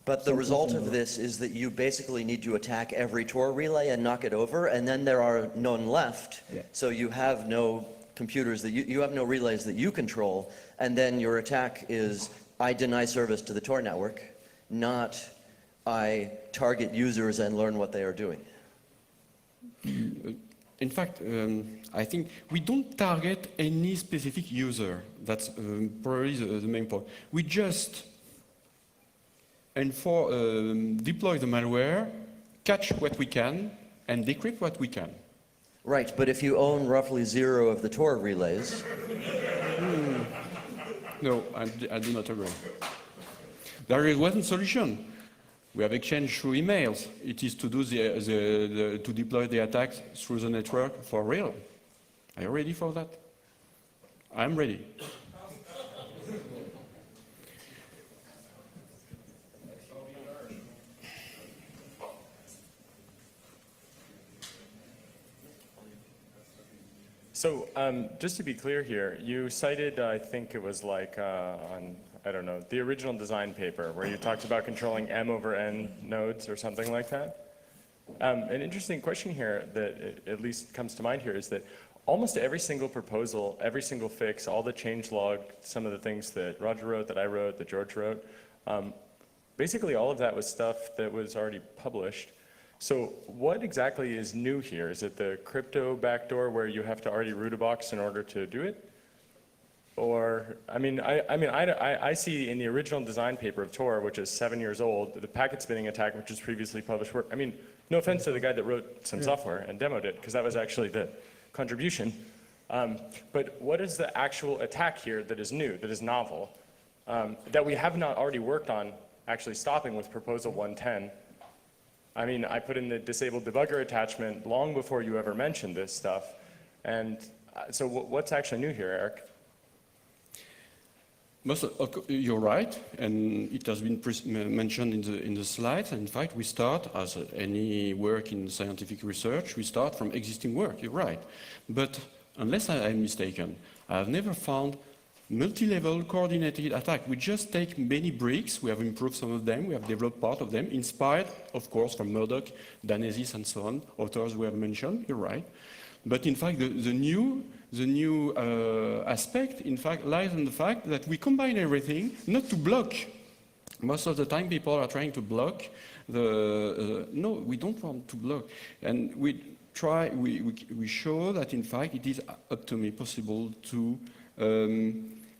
But the result of this is that you basically need to attack every Tor relay and knock it over, and then there are none left. Yeah. So you have no computers that you have no relays that you control, and then your attack is I deny service to the Tor network, not I target users and learn what they are doing. in fact, I think we don't target any specific user. That's probably the main point. We just deploy the malware, catch what we can, and decrypt what we can. Right, but if you own roughly 0 of the Tor relays, No, I do not agree. There is one solution. We have exchanged through emails. It is to do to deploy the attacks through the network for real. Are you ready for that? I'm ready. So just to be clear here, you cited, I think it was like on, I don't know, the original design paper where you talked about controlling M over N nodes or something like that. An interesting question here that at least comes to mind here is that almost every single proposal, every single fix, all the changelog, some of the things that Roger wrote, that I wrote, that George wrote, basically all of that was stuff that was already published. So what exactly is new here? Is it the crypto backdoor where you have to already root a box in order to do it? Or, I see in the original design paper of Tor, which is 7 years old, the packet spinning attack, which was previously published work. I mean, no offense to the guy that wrote some software and demoed it, because that was actually the contribution. But what is the actual attack here that is new, that is novel, that we have not already worked on actually stopping with Proposal 110? I mean, I put in the disabled debugger attachment long before you ever mentioned this stuff. And so what's actually new here, Eric? You're right, and it has been mentioned in the slides. In fact, we start, as any work in scientific research, we start from existing work, you're right. But unless I am mistaken, I have never found multi-level coordinated attack. We just take many bricks, we have improved some of them, we have developed part of them, inspired, of course, from Murdoch, Danesis, and so on, authors we have mentioned, you're right. But in fact, the new aspect, in fact, lies in the fact that we combine everything, not to block. Most of the time, people are trying to block no, we don't want to block. And we show that, in fact, it is up to me possible to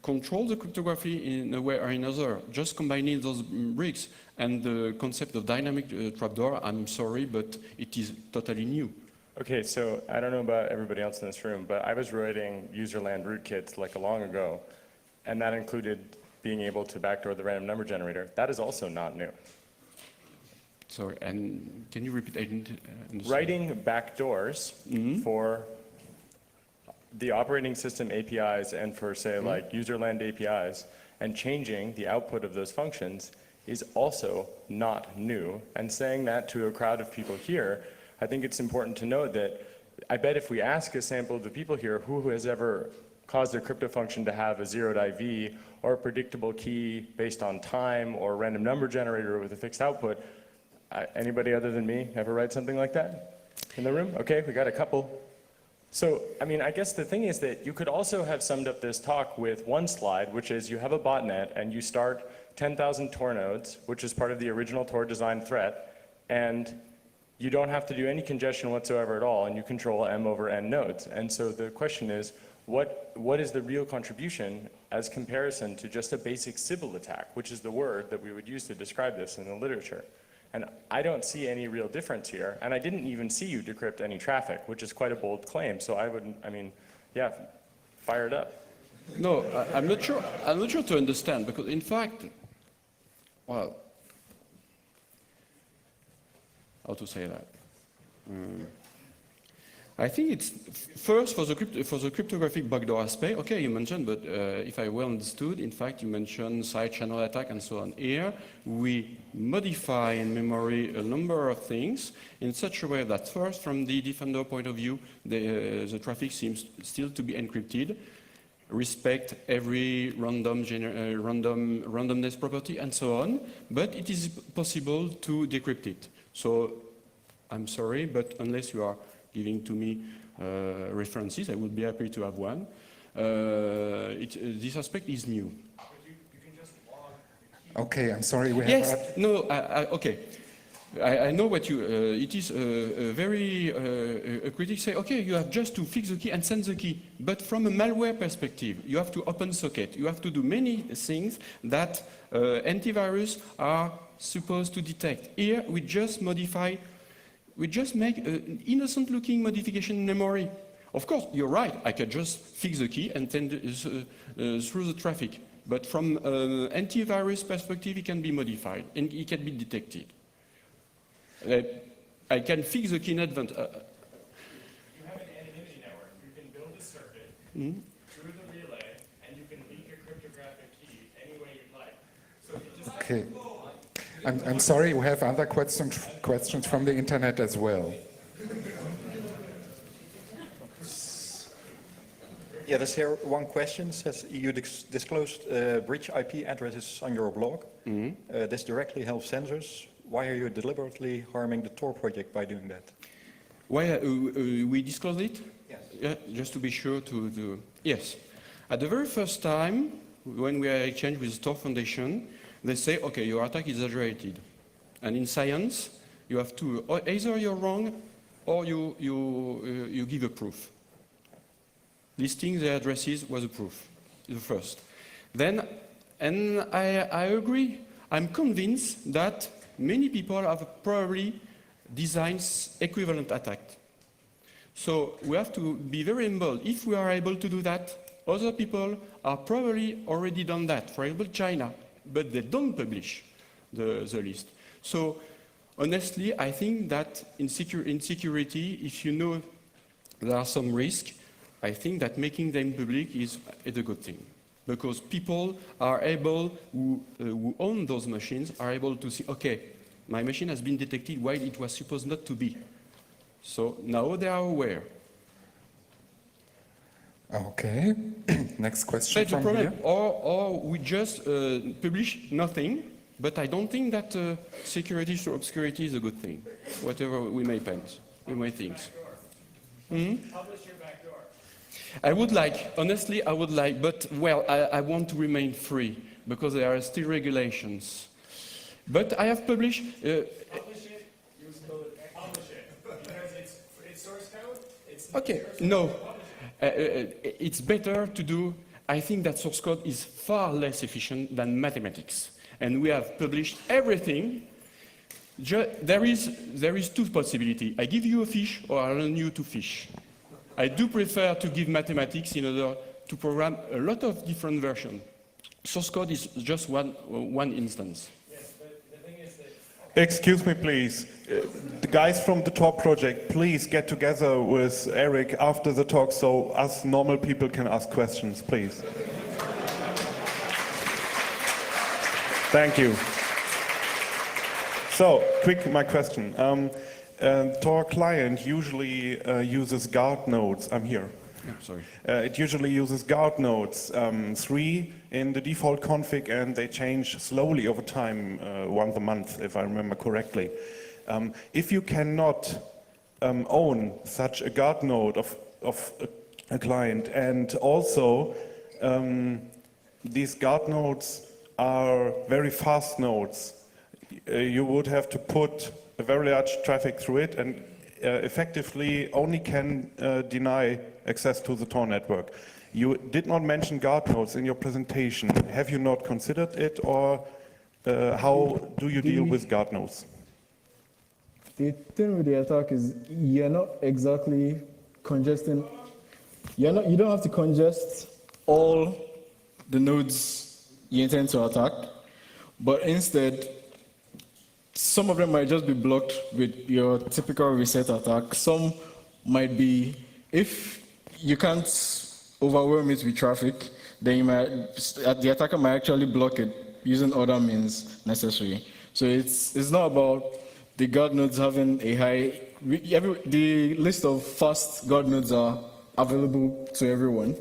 control the cryptography in a way or another, just combining those bricks. And the concept of dynamic trapdoor, I'm sorry, but it is totally new. Okay, so I don't know about everybody else in this room, but I was writing userland rootkits like long ago, and that included being able to backdoor the random number generator. That is also not new. Sorry, and can you repeat? I didn't understand. Writing backdoors for the operating system APIs and for, say, like userland APIs, and changing the output of those functions is also not new. And saying that to a crowd of people here, I think it's important to note that I bet if we ask a sample of the people here who has ever caused their crypto function to have a zeroed IV or a predictable key based on time or a random number generator with a fixed output, anybody other than me ever write something like that in the room? Okay, we got a couple. So, I mean, I guess the thing is that you could also have summed up this talk with one slide, which is you have a botnet and you start 10,000 Tor nodes, which is part of the original Tor design threat, and you don't have to do any congestion whatsoever at all, and you control M over N nodes. And so the question is, what is the real contribution as comparison to just a basic Sybil attack, which is the word that we would use to describe this in the literature? And I don't see any real difference here, and I didn't even see you decrypt any traffic, which is quite a bold claim, so I mean, yeah, fire it up. No, I'm not sure to understand, because in fact, well, how to say that? I think it's first for the cryptographic backdoor aspect. Okay, you mentioned, but if I well understood, in fact, you mentioned side channel attack and so on. Here, we modify in memory a number of things in such a way that first, from the defender point of view, the traffic seems still to be encrypted, respect every randomness property and so on, but it is possible to decrypt it. So, I'm sorry, but unless you are giving to me references, I would be happy to have one. This aspect is new. But you can just log Okay, I'm sorry. We have Yes, no, okay. I know what you, it is very, a critic say, okay, you have just to fix the key and send the key. But from a malware perspective, you have to open socket. You have to do many things that antivirus are supposed to detect. Here, we just modify, we just make an innocent-looking modification in memory. Of course, you're right, I can just fix the key and send through the traffic. But from an antivirus perspective, it can be modified and it can be detected. I can fix the key in advance. You have an anonymity network. You can build a circuit through the relay, and you can leak a cryptographic key any way you'd like. So you just Okay. I'm sorry, we have other questions from the internet as well. Yeah, there's here one question. Says you disclosed breach IP addresses on your blog. This directly helps sensors. Why are you deliberately harming the Tor project by doing that? Why we disclose it? Yes. Yeah, just to be sure to do. Yes. At the very first time, when we are exchanged with the Tor Foundation, they say, okay, your attack is exaggerated. And in science, you have to, either you're wrong or you give a proof. Listing the addresses was a proof, the first. Then, and I agree, I'm convinced that many people have probably designed equivalent attack. So we have to be very humble. If we are able to do that, other people are probably already done that. For example, China, but they don't publish the list. So honestly, I think that in security, if you know there are some risks, I think that making them public is a good thing. Because people are able, who own those machines, are able to see, okay, my machine has been detected while it was supposed not to be. So now they are aware. Okay. Next question That's the from problem. here. Or we just publish nothing, but I don't think that security through obscurity is a good thing, whatever we may think. publish your backdoor. I would like, honestly, I would like, but well, I want to remain free because there are still regulations. But I have published. Publish it. Use code. Publish it because it's source code. It's Okay, no, it's better to do. I think that source code is far less efficient than mathematics, and we have published everything. There is two possibilities. I give you a fish, or I learn you to fish. I do prefer to give mathematics in order to program a lot of different versions. Source code is just one instance. yes, but the thing is that Excuse me, please. The guys from the Tor project, please get together with Eric after the talk so us normal people can ask questions, please. Thank you. So, my question. Tor client usually uses guard nodes. I'm here. Yeah, sorry. It usually uses guard nodes, 3 in the default config, and they change slowly over time, once a month, if I remember correctly. If you cannot own such a guard node of of a client. And also, these guard nodes are very fast nodes. You would have to put a very large traffic through it and effectively only can deny access to the Tor network. You did not mention guard nodes in your presentation. Have you not considered it, or how do you deal with guard nodes? The thing with the attack is you're not exactly congesting. You don't have to congest all the nodes you intend to attack, but instead, some of them might just be blocked with your typical reset attack. Some might be, if you can't overwhelm it with traffic, then the attacker might actually block it using other means necessary. So it's not about the guard nodes having a high. The list of fast guard nodes are available to everyone,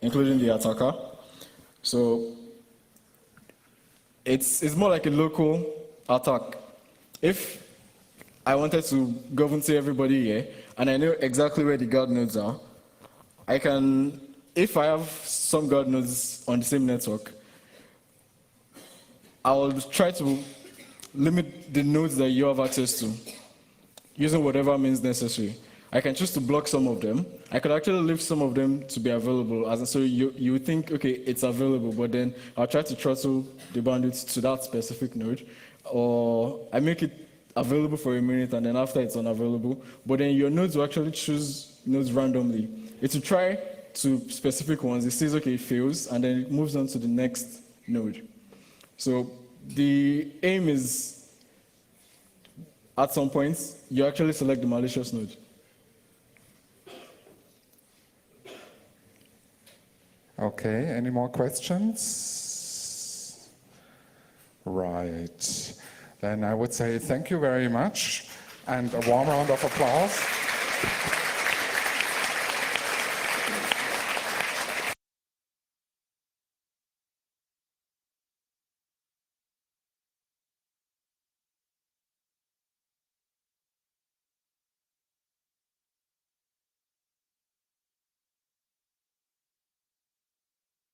including the attacker. So it's more like a local attack. If I wanted to govern to everybody here, and I know exactly where the guard nodes are, I can, if I have some guard nodes on the same network, I'll try to limit the nodes that you have access to, using whatever means necessary. I can choose to block some of them. I could actually leave some of them to be available. So you think, okay, it's available, but then I'll try to throttle the bandwidth to that specific node. Or I make it available for a minute and then after it's unavailable. But then your nodes will actually choose nodes randomly. It will try to specific ones. It says, okay, it fails, and then it moves on to the next node. So the aim is, at some points, you actually select the malicious node. Okay, any more questions? Right. Then I would say thank you very much and a warm round of applause.